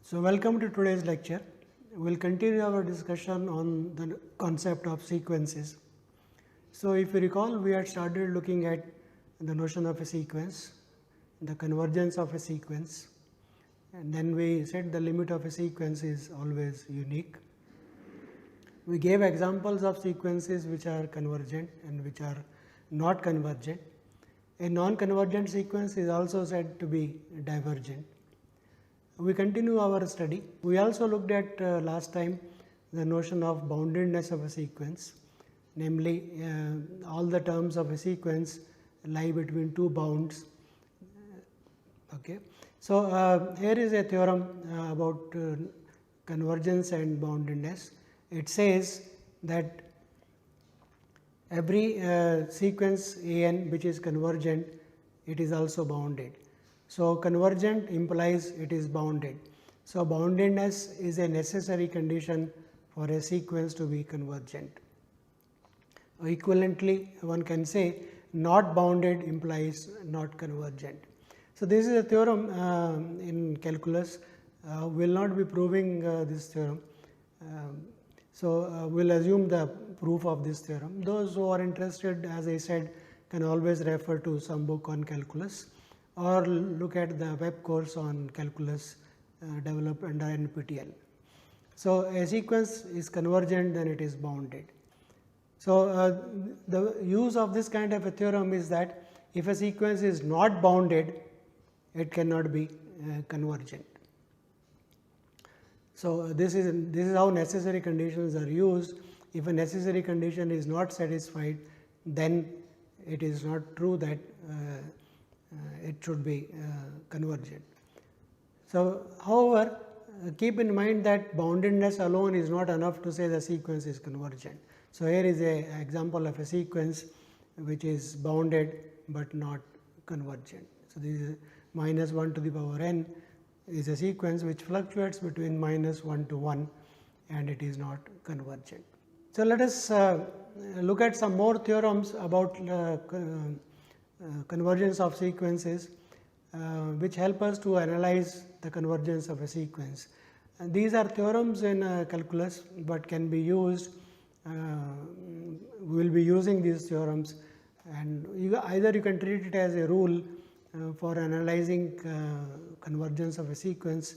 So, welcome to today's lecture. We will continue our discussion on the concept of sequences. So, if you recall, we had started looking at the notion of a sequence, the convergence of a sequence, and then we said the limit of a sequence is always unique. We gave examples of sequences which are convergent and which are not convergent. A non-convergent sequence is also said to be divergent. We continue our study. We also looked at last time the notion of boundedness of a sequence, namely all the terms of a sequence lie between two bounds. Okay. So, here is a theorem about convergence and boundedness. It says that every sequence A n which is convergent, it is also bounded. So, convergent implies it is bounded. So, boundedness is a necessary condition for a sequence to be convergent. Equivalently, one can say not bounded implies not convergent. So, this is a theorem in calculus. We will not be proving this theorem. So, we will assume the proof of this theorem. Those who are interested, as I said, can always refer to some book on calculus or look at the web course on calculus developed under NPTEL. So, a sequence is convergent, then it is bounded. So, the use of this kind of a theorem is that if a sequence is not bounded, it cannot be convergent. So, this is how necessary conditions are used. If a necessary condition is not satisfied, then it is not true that it should be convergent. So, however, keep in mind that boundedness alone is not enough to say the sequence is convergent. So, here is an example of a sequence which is bounded, but not convergent. So, this is minus 1 to the power n is a sequence which fluctuates between minus 1 to 1 and it is not convergent. So, let us look at some more theorems about convergence of sequences which help us to analyze the convergence of a sequence. And these are theorems in calculus, but can be used, we will be using these theorems, and either you can treat it as a rule for analyzing convergence of a sequence,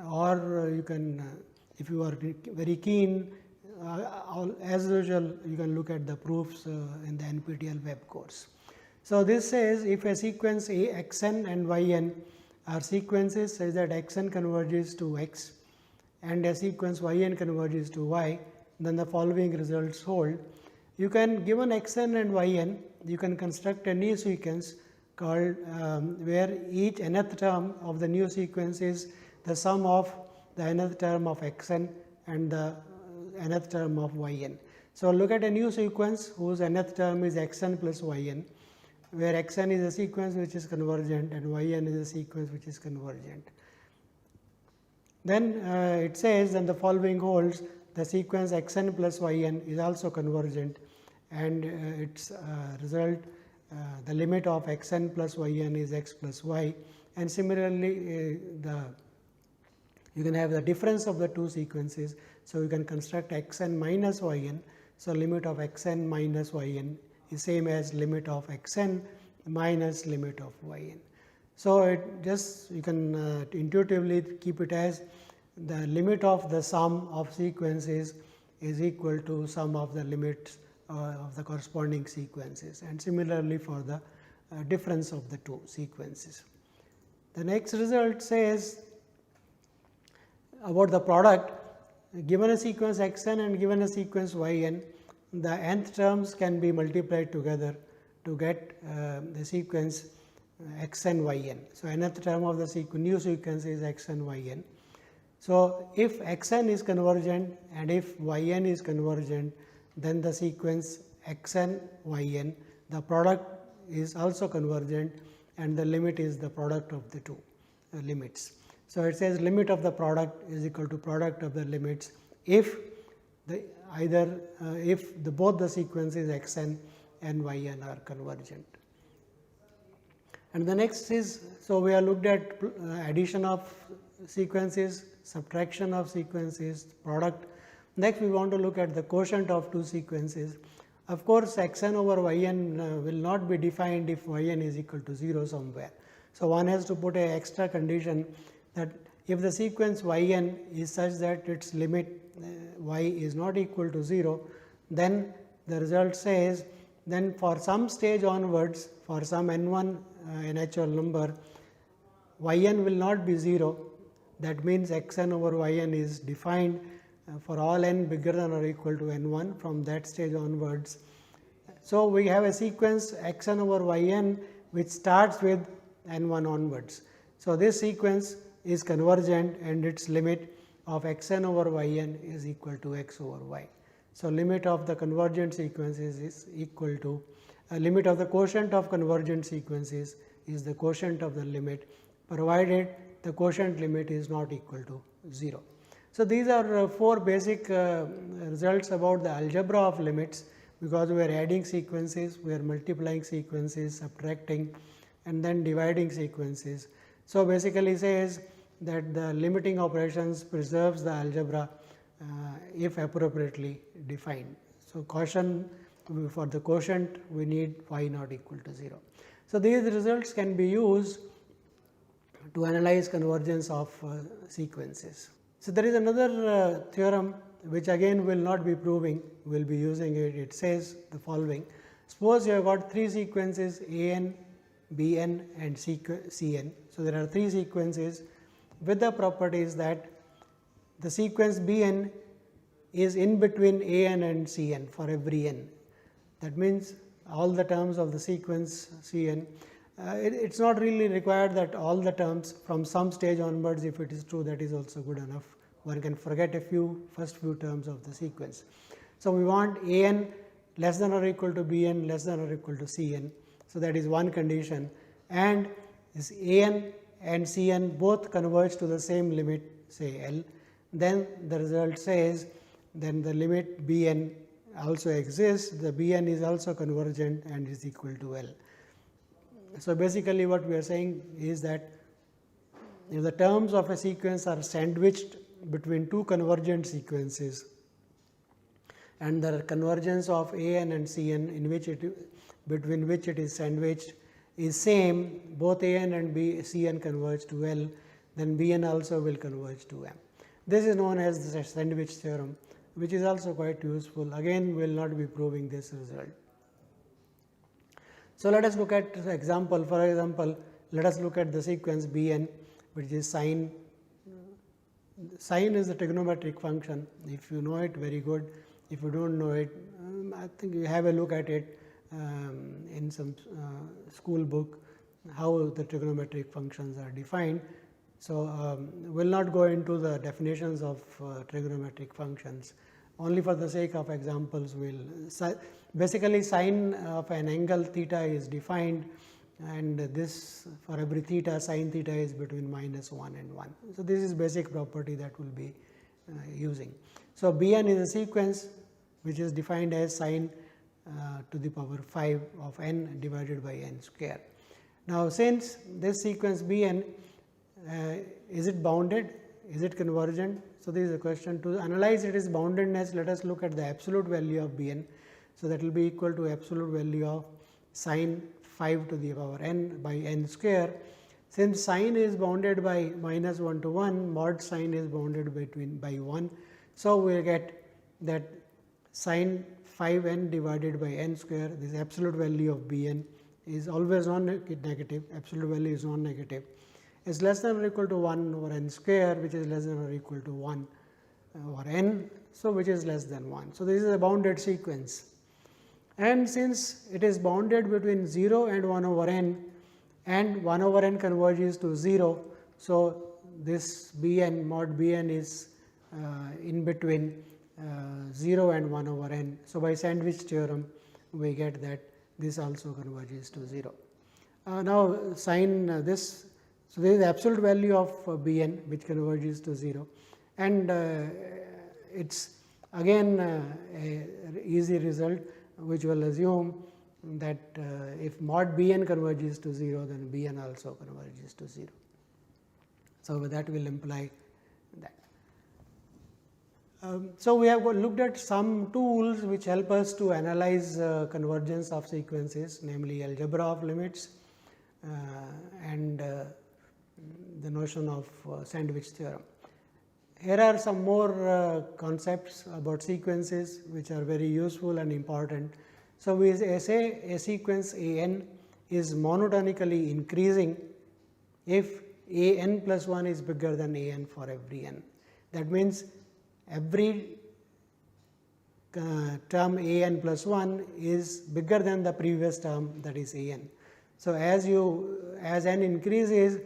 or you can, if you are very keen, as usual you can look at the proofs in the NPTEL web course. So, this says if a sequence A x n and y n are sequences such that x n converges to x and a sequence y n converges to y, then the following results hold. You can, given x n and y n, you can construct a new sequence called where each nth term of the new sequence is the sum of the nth term of x n and the nth term of y n. So, look at a new sequence whose nth term is x n plus y n, where x n is a sequence which is convergent and y n is a sequence which is convergent. Then it says, then the following holds: the sequence x n plus y n is also convergent, and its result, the limit of x n plus y n is x plus y, and similarly you can have the difference of the two sequences. So, you can construct x n minus y n. So, limit of x n minus y n is same as limit of x n minus limit of y n. So, it just you can intuitively keep it as the limit of the sum of sequences is equal to sum of the limits of the corresponding sequences, and similarly for the difference of the two sequences. The next result says about the product, given a sequence x n and given a sequence y n, the nth terms can be multiplied together to get the sequence x n y n. So, nth term of the new sequence is x n y n. So, if x n is convergent and if y n is convergent, then the sequence x n y n, the product is also convergent, and the limit is the product of the two limits. So, it says limit of the product is equal to product of the limits if both the sequences x n and y n are convergent. And the next is, so we have looked at addition of sequences, subtraction of sequences, product. Next we want to look at the quotient of two sequences. Of course, x n over y n will not be defined if y n is equal to 0 somewhere. So, one has to put a extra condition that if the sequence y n is such that its limit y is not equal to 0, then the result says then for some stage onwards, for some n 1 natural number, y n will not be 0. That means, x n over y n is defined for all n bigger than or equal to n 1 from that stage onwards. So, we have a sequence x n over y n which starts with n 1 onwards. So, this sequence is convergent and its limit of x n over y n is equal to x over y. So, limit of the convergent sequences is equal to limit of the quotient of convergent sequences is the quotient of the limit, provided the quotient limit is not equal to 0. So, these are four basic results about the algebra of limits, because we are adding sequences, we are multiplying sequences, subtracting and then dividing sequences. So, basically says that the limiting operations preserves the algebra if appropriately defined. So, caution for the quotient we need y not equal to 0. So, these results can be used to analyze convergence of sequences. So, there is another theorem which again will not be proving, we will be using it. It says the following: suppose you have got three sequences a n, b n and c n. So, there are three sequences with the properties that the sequence b n is in between a n and c n for every n. That means, all the terms of the sequence c n. It is not really required that all the terms from some stage onwards, if it is true, that is also good enough. One can forget a first few terms of the sequence. So, we want a n less than or equal to b n less than or equal to c n. So, that is one condition, and this a n and c n both converge to the same limit, say L. Then the result says then the limit b n also exists, the b n is also convergent and is equal to L. So, basically what we are saying is that if the terms of a sequence are sandwiched between two convergent sequences and the convergence of a n and c n in which between which it is sandwiched is same, both a n and c n converge to L, then b n also will converge to M. This is known as the sandwich theorem, which is also quite useful. Again, we will not be proving this result. So, let us look at the example. For example, let us look at the sequence b n, which is sine. Sine is a trigonometric function. If you know it, very good. If you do not know it, I think you have a look at it in some school book, how the trigonometric functions are defined. So, we will not go into the definitions of trigonometric functions. Only for the sake of examples, we will basically sine of an angle theta is defined, and this for every theta, sine theta is between -1 and 1. So, this is basic property that we will be using. So, b n is a sequence which is defined as sine to the power 5 of n divided by n square. Now, since this sequence b n is it bounded, is it convergent? So, this is a question. To analyze its boundedness, let us look at the absolute value of b n. So, that will be equal to absolute value of sine 5 to the power n by n square. Since sine is bounded by -1 to 1, mod sine is bounded by 1. So, we will get that sine 5n divided by n square, this absolute value of b n is always non-negative, absolute value is non-negative, is less than or equal to 1 over n square, which is less than or equal to 1 over n. So, which is less than 1. So, this is a bounded sequence, and since it is bounded between 0 and 1 over n and 1 over n converges to 0. So, this b n mod b n is in between 0 and 1 over n. So, by sandwich theorem we get that this also converges to 0. Now, sine this. So, there is the absolute value of b n which converges to 0, and it is again a easy result which will assume that if mod b n converges to 0, then b n also converges to 0. So, that will imply that. So, we have looked at some tools which help us to analyze convergence of sequences, namely algebra of limits and the notion of sandwich theorem. Here are some more concepts about sequences which are very useful and important. So, we say a sequence A n is monotonically increasing if A n plus 1 is bigger than A n for every n. That means, every term A n plus 1 is bigger than the previous term, that is A n. So, as n increases,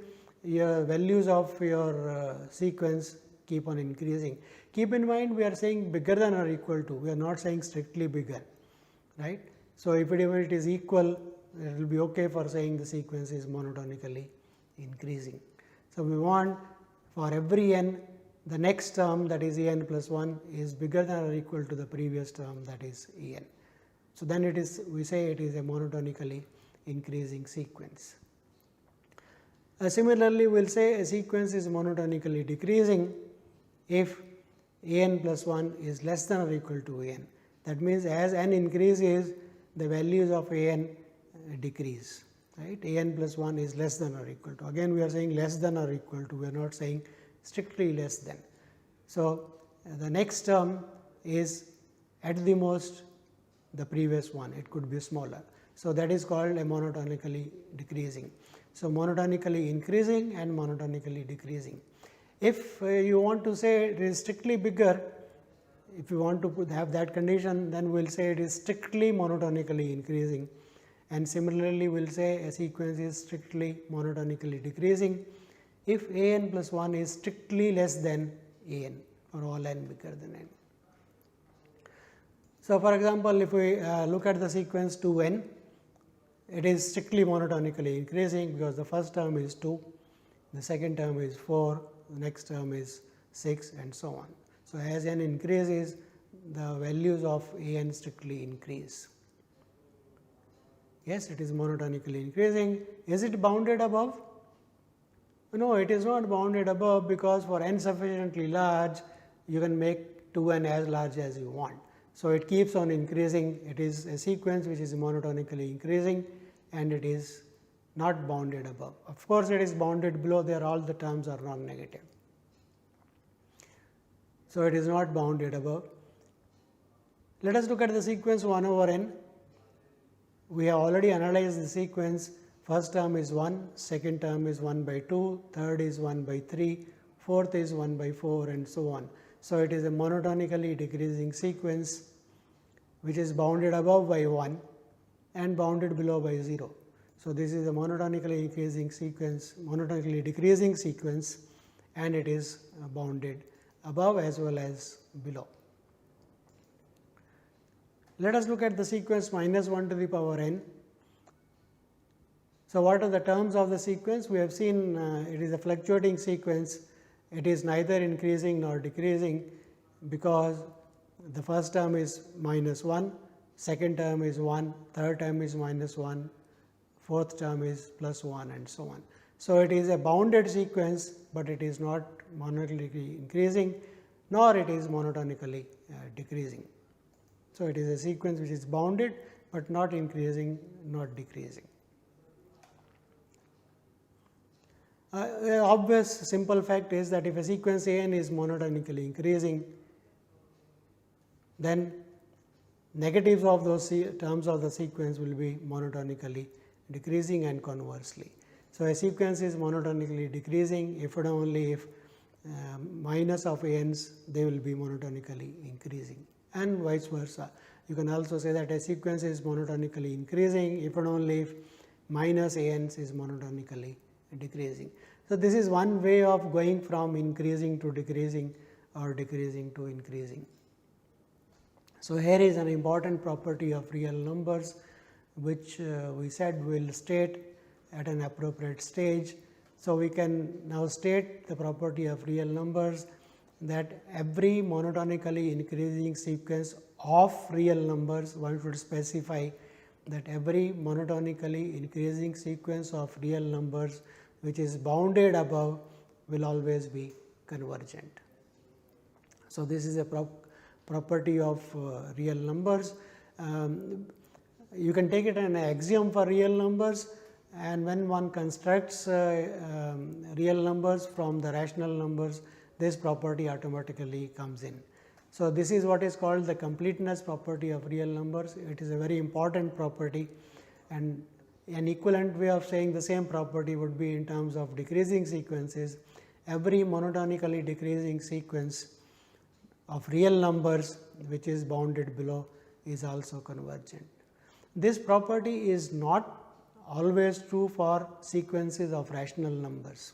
your values of your sequence keep on increasing. Keep in mind, we are saying bigger than or equal to, we are not saying strictly bigger, right. So, if it is equal, it will be okay for saying the sequence is monotonically increasing. So, we want for every n, the next term, that is A n plus 1, is bigger than or equal to the previous term, that is A n. So, then it is, we say it is a monotonically increasing sequence. Similarly, we will say a sequence is monotonically decreasing if A n plus 1 is less than or equal to A n. That means, as n increases, the values of A n decrease, right. A n plus 1 is less than or equal to. Again, we are saying less than or equal to, we are not saying strictly less than. So, the next term is at the most the previous one, it could be smaller. So, that is called a monotonically decreasing. So, monotonically increasing and monotonically decreasing. If you want to say it is strictly bigger, if you want to have that condition, then we will say it is strictly monotonically increasing, and similarly we will say a sequence is strictly monotonically decreasing if A n plus 1 is strictly less than A n for all n bigger than n. So, for example, if we look at the sequence 2 n, it is strictly monotonically increasing because the first term is 2, the second term is 4, the next term is 6, and so on. So, as n increases, the values of A n strictly increase. Yes, it is monotonically increasing. Is it bounded above? No, it is not bounded above, because for n sufficiently large, you can make 2 n as large as you want. So, it keeps on increasing. It is a sequence which is monotonically increasing, and it is not bounded above. Of course, it is bounded below, there all the terms are non-negative. So, it is not bounded above. Let us look at the sequence 1 over n. We have already analyzed the sequence. First term is 1, second term is 1 by 2, third is 1 by 3, fourth is 1 by 4, and so on. So, it is a monotonically decreasing sequence which is bounded above by 1 and bounded below by 0. So, this is a monotonically increasing sequence, monotonically decreasing sequence, and it is bounded above as well as below. Let us look at the sequence minus 1 to the power n. So, what are the terms of the sequence? We have seen it is a fluctuating sequence. It is neither increasing nor decreasing, because the first term is minus 1, second term is 1, third term is minus 1, fourth term is plus 1, and so on. So, it is a bounded sequence, but it is not monotonically increasing, nor it is monotonically decreasing. So, it is a sequence which is bounded, but not increasing, not decreasing. The obvious simple fact is that if a sequence A n is monotonically increasing, then negatives of those terms of the sequence will be monotonically decreasing, and conversely. So, a sequence is monotonically decreasing if and only if minus of A n's, they will be monotonically increasing, and vice versa. You can also say that a sequence is monotonically increasing if and only if minus A n's is monotonically decreasing. So, this is one way of going from increasing to decreasing or decreasing to increasing. So, here is an important property of real numbers, which we said we will state at an appropriate stage. So, we can now state the property of real numbers, that every monotonically increasing sequence of real numbers, one should specify that every monotonically increasing sequence of real numbers which is bounded above will always be convergent. So, this is a property of real numbers. You can take it an axiom for real numbers, and when one constructs real numbers from the rational numbers, this property automatically comes in. So, this is what is called the completeness property of real numbers. It is a very important property, and an equivalent way of saying the same property would be in terms of decreasing sequences. Every monotonically decreasing sequence of real numbers which is bounded below is also convergent. This property is not always true for sequences of rational numbers.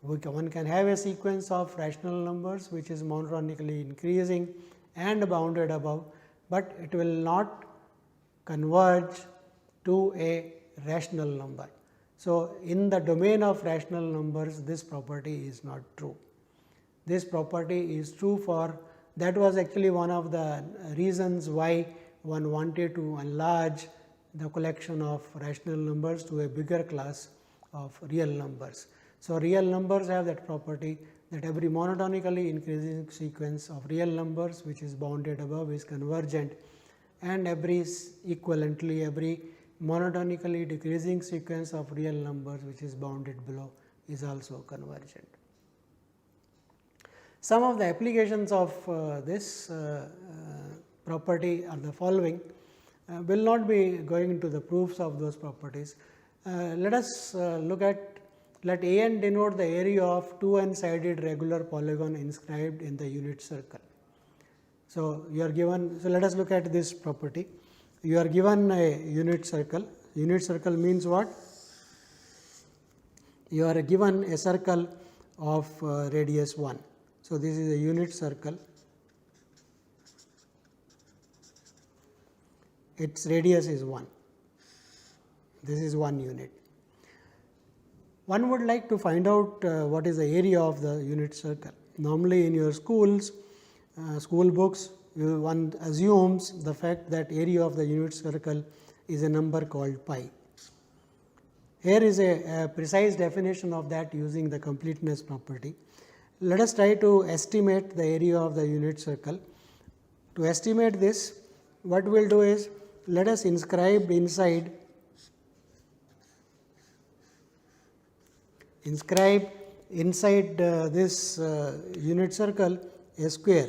One can have a sequence of rational numbers which is monotonically increasing and bounded above, but it will not converge to a rational number. So, in the domain of rational numbers, this property is not true. This property is true for, that was actually one of the reasons why one wanted to enlarge the collection of rational numbers to a bigger class of real numbers. So, real numbers have that property that every monotonically increasing sequence of real numbers which is bounded above is convergent, and every monotonically decreasing sequence of real numbers which is bounded below is also convergent. Some of the applications of this property are the following. Will not be going into the proofs of those properties. Let us look at, let A n denote the area of 2n sided regular polygon inscribed in the unit circle. So, you are given, so let us look at this property. You are given a unit circle. Unit circle means what? You are given a circle of radius 1. So, this is a unit circle. Its radius is 1. This is 1 unit. One would like to find out what is the area of the unit circle. Normally, in your schools, school books, one assumes the fact that area of the unit circle is a number called pi. Here is a precise definition of that using the completeness property. Let us try to estimate the area of the unit circle. To estimate this, what we will do is, let us inscribe inside this unit circle a square.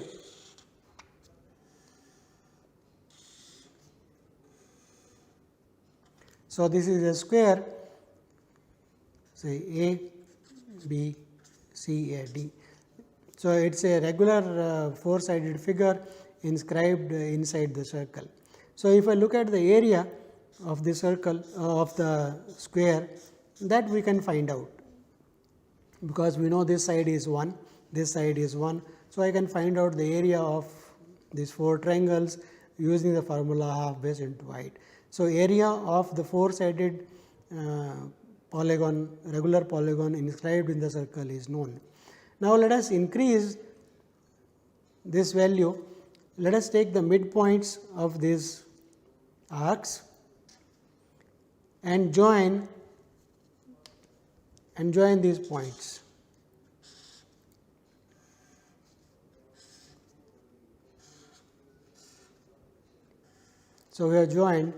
So, this is a square, say A, B, C, A, D. So, it is a regular four-sided figure inscribed inside the circle. So, if I look at the area of the circle of the square, that we can find out, because we know this side is 1, this side is 1. So, I can find out the area of these 4 triangles using the formula half base into height. So, area of the four-sided polygon, regular polygon inscribed in the circle is known. Now, let us increase this value. Let us take the midpoints of these arcs and join these points. So, we have joined.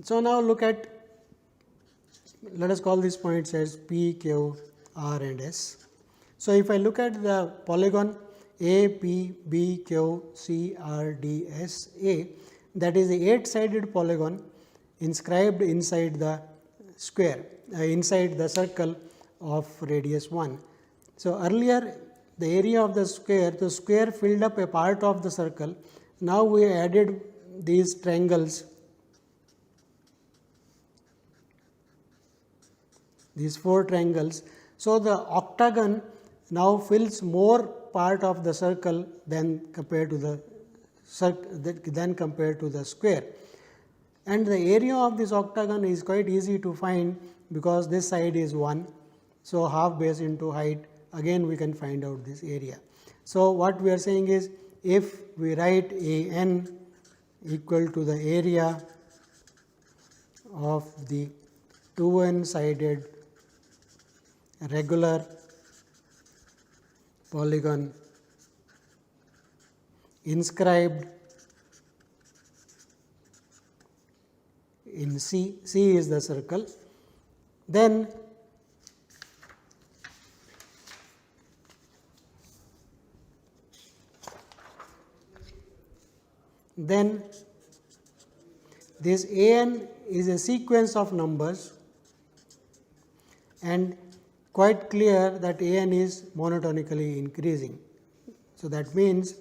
So, now look at, let us call these points as P, Q, R and S. So, if I look at the polygon A, P, B, Q, C, R, D, S, A, that is the 8-sided polygon inscribed inside the square, inside the circle of radius 1. So, earlier the area of the square filled up a part of the circle. Now, we added these triangles, these 4 triangles. So, the octagon now fills more part of the circle than compared to the square, and the area of this octagon is quite easy to find because this side is 1. So, half base into height, again we can find out this area. So, what we are saying is, if we write A n equal to the area of the 2n sided regular polygon inscribed in C, C is the circle, then this AN is a sequence of numbers, and quite clear that AN is monotonically increasing. So, that means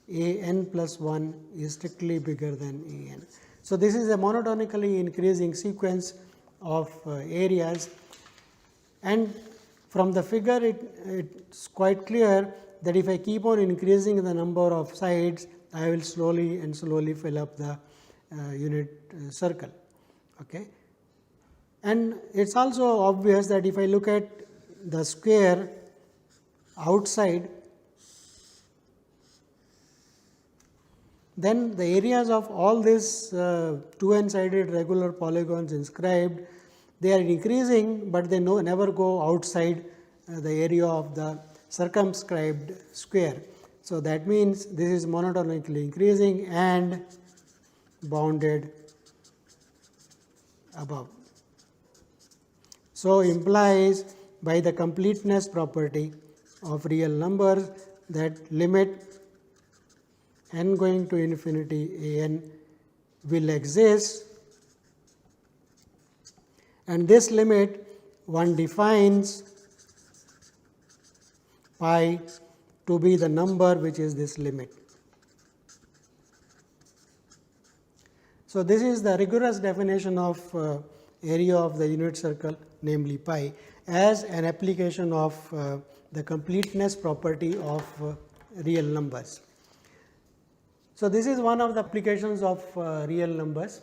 AN plus 1 is strictly bigger than AN. So, this is a monotonically increasing sequence of areas, and from the figure it's quite clear that if I keep on increasing the number of sides, I will slowly and slowly fill up the unit circle. Okay. And it is also obvious that if I look at the square outside, then the areas of all these 2n sided regular polygons inscribed, they are increasing, but they never go outside the area of the circumscribed square. So, that means this is monotonically increasing and bounded above. So, implies by the completeness property of real numbers that limit n going to infinity an will exist, and this limit one defines pi to be the number which is this limit. So, this is the rigorous definition of area of the unit circle, namely pi, as an application of the completeness property of real numbers. So, this is one of the applications of real numbers.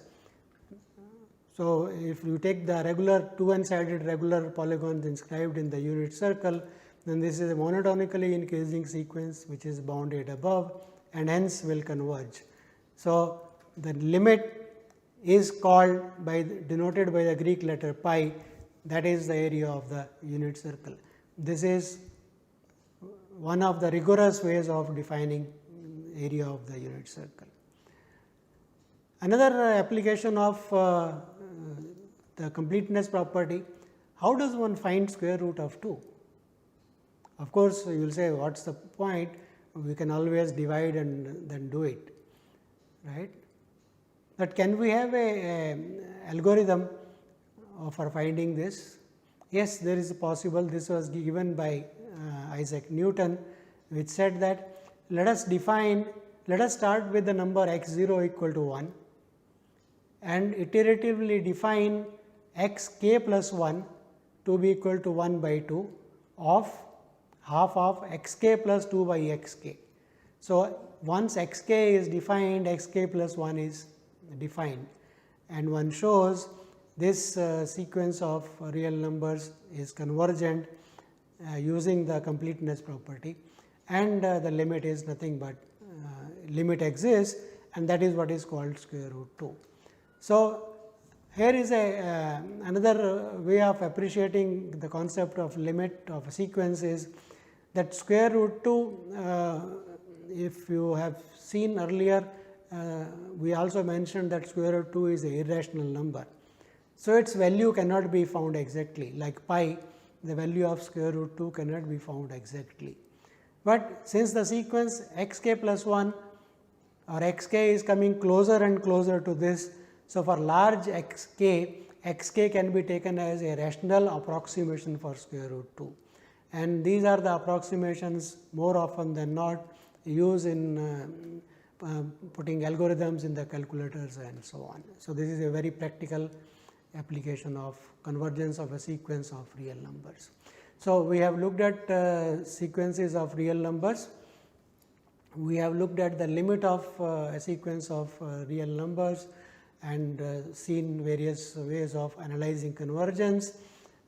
So, if you take the regular 2n sided regular polygons inscribed in the unit circle, then this is a monotonically increasing sequence which is bounded above and hence will converge. So, the limit is called denoted by the Greek letter pi, that is the area of the unit circle. This is one of the rigorous ways of defining area of the unit circle. Another application of the completeness property, how does one find square root of 2? Of course, you will say what is the point, we can always divide and then do it, right. But can we have a algorithm for finding this? Yes, there is possible. This was given by Isaac Newton, which said that let us start with the number x 0 equal to 1 and iteratively define x k plus 1 to be equal to 1 by 2 of half of x k plus 2 by x k. So, once x k is defined, x k plus 1 is defined, and one shows this sequence of real numbers is convergent using the completeness property, and the limit is nothing but limit exists, and that is what is called square root 2. So, here is another way of appreciating the concept of limit of a sequence is that square root 2, if you have seen earlier, we also mentioned that square root 2 is an irrational number. So, its value cannot be found exactly, like pi, the value of square root 2 cannot be found exactly. But since the sequence x k plus 1 or x k is coming closer and closer to this, so for large x k can be taken as a rational approximation for square root 2. And these are the approximations more often than not used in putting algorithms in the calculators and so on. So, this is a very practical application of convergence of a sequence of real numbers. So, we have looked at sequences of real numbers. We have looked at the limit of a sequence of real numbers and seen various ways of analyzing convergence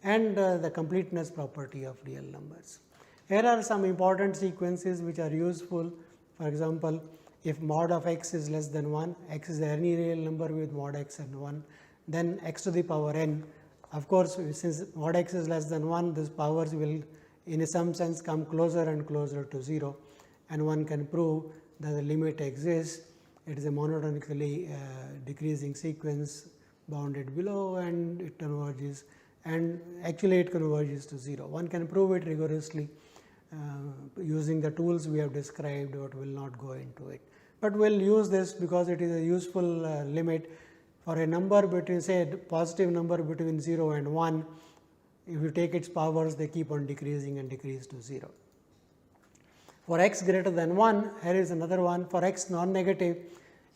and the completeness property of real numbers. Here are some important sequences which are useful. For example, if mod of x is less than 1, x is any real number with mod x and 1, then x to the power n. Of course, since mod x is less than 1, these powers will in some sense come closer and closer to 0, and one can prove that the limit exists. It is a monotonically decreasing sequence bounded below, and it converges, and actually it converges to 0. One can prove it rigorously using the tools we have described, but will not go into it. But we will use this because it is a useful limit for a number between, say, a positive number between 0 and 1. If you take its powers, they keep on decreasing and decrease to 0. For x greater than 1, here is another one. For x non-negative,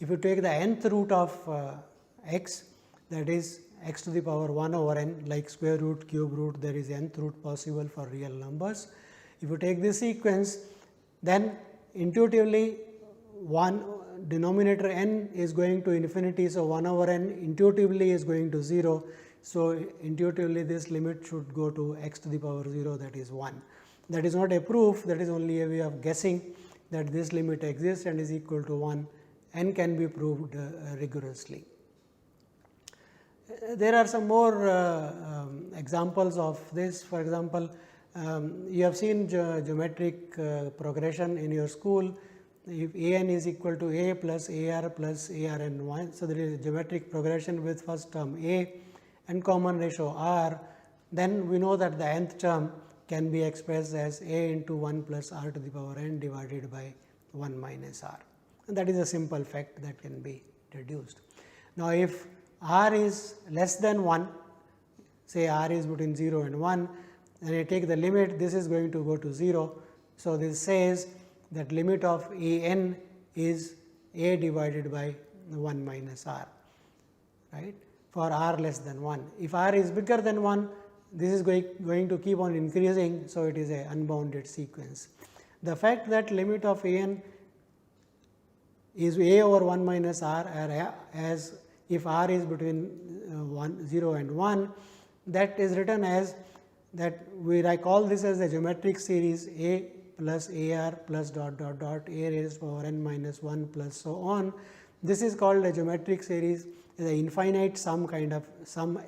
if you take the nth root of x, that is x to the power 1 over n, like square root, cube root, there is nth root possible for real numbers. If you take this sequence, then intuitively one denominator n is going to infinity. So, 1 over n intuitively is going to 0. So, intuitively this limit should go to x to the power 0, that is 1. That is not a proof, that is only a way of guessing that this limit exists and is equal to 1, and can be proved rigorously. There are some more examples of this. For example, you have seen geometric progression in your school. If a n is equal to a plus a r plus a r n 1. So, there is a geometric progression with first term a and common ratio r, then we know that the nth term can be expressed as a into 1 plus r to the power n divided by 1 minus r, and that is a simple fact that can be deduced. Now, if r is less than 1, say r is between 0 and 1, and I take the limit, this is going to go to 0. So, this says that limit of a n is a divided by 1 minus r, right, for r less than 1. If r is bigger than 1, this is going to keep on increasing. So, it is a unbounded sequence. The fact that limit of a n is a over 1 minus r, as if r is between 0 and 1, that is written as that I call this as a geometric series a plus a r plus dot dot dot a raised to power n minus 1 plus so on. This is called a geometric series, the infinite sum kind of sum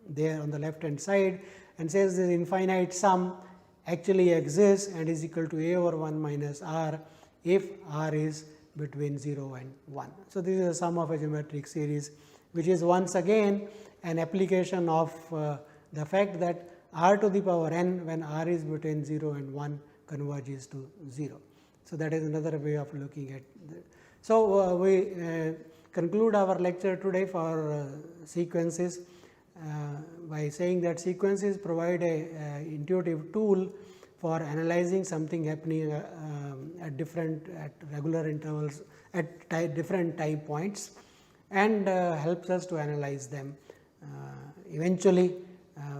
there on the left hand side, and says this infinite sum actually exists and is equal to a over 1 minus r if r is between 0 and 1. So, this is a sum of a geometric series, which is once again an application of the fact that r to the power n when r is between 0 and 1 converges to 0. So, that is another way of looking at that. So, we conclude our lecture today for sequences by saying that sequences provide a intuitive tool for analyzing something happening at regular intervals at different time points, and helps us to analyze them. Eventually,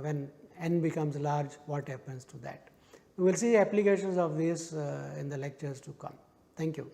when n becomes large, what happens to that? We will see applications of this in the lectures to come. Thank you.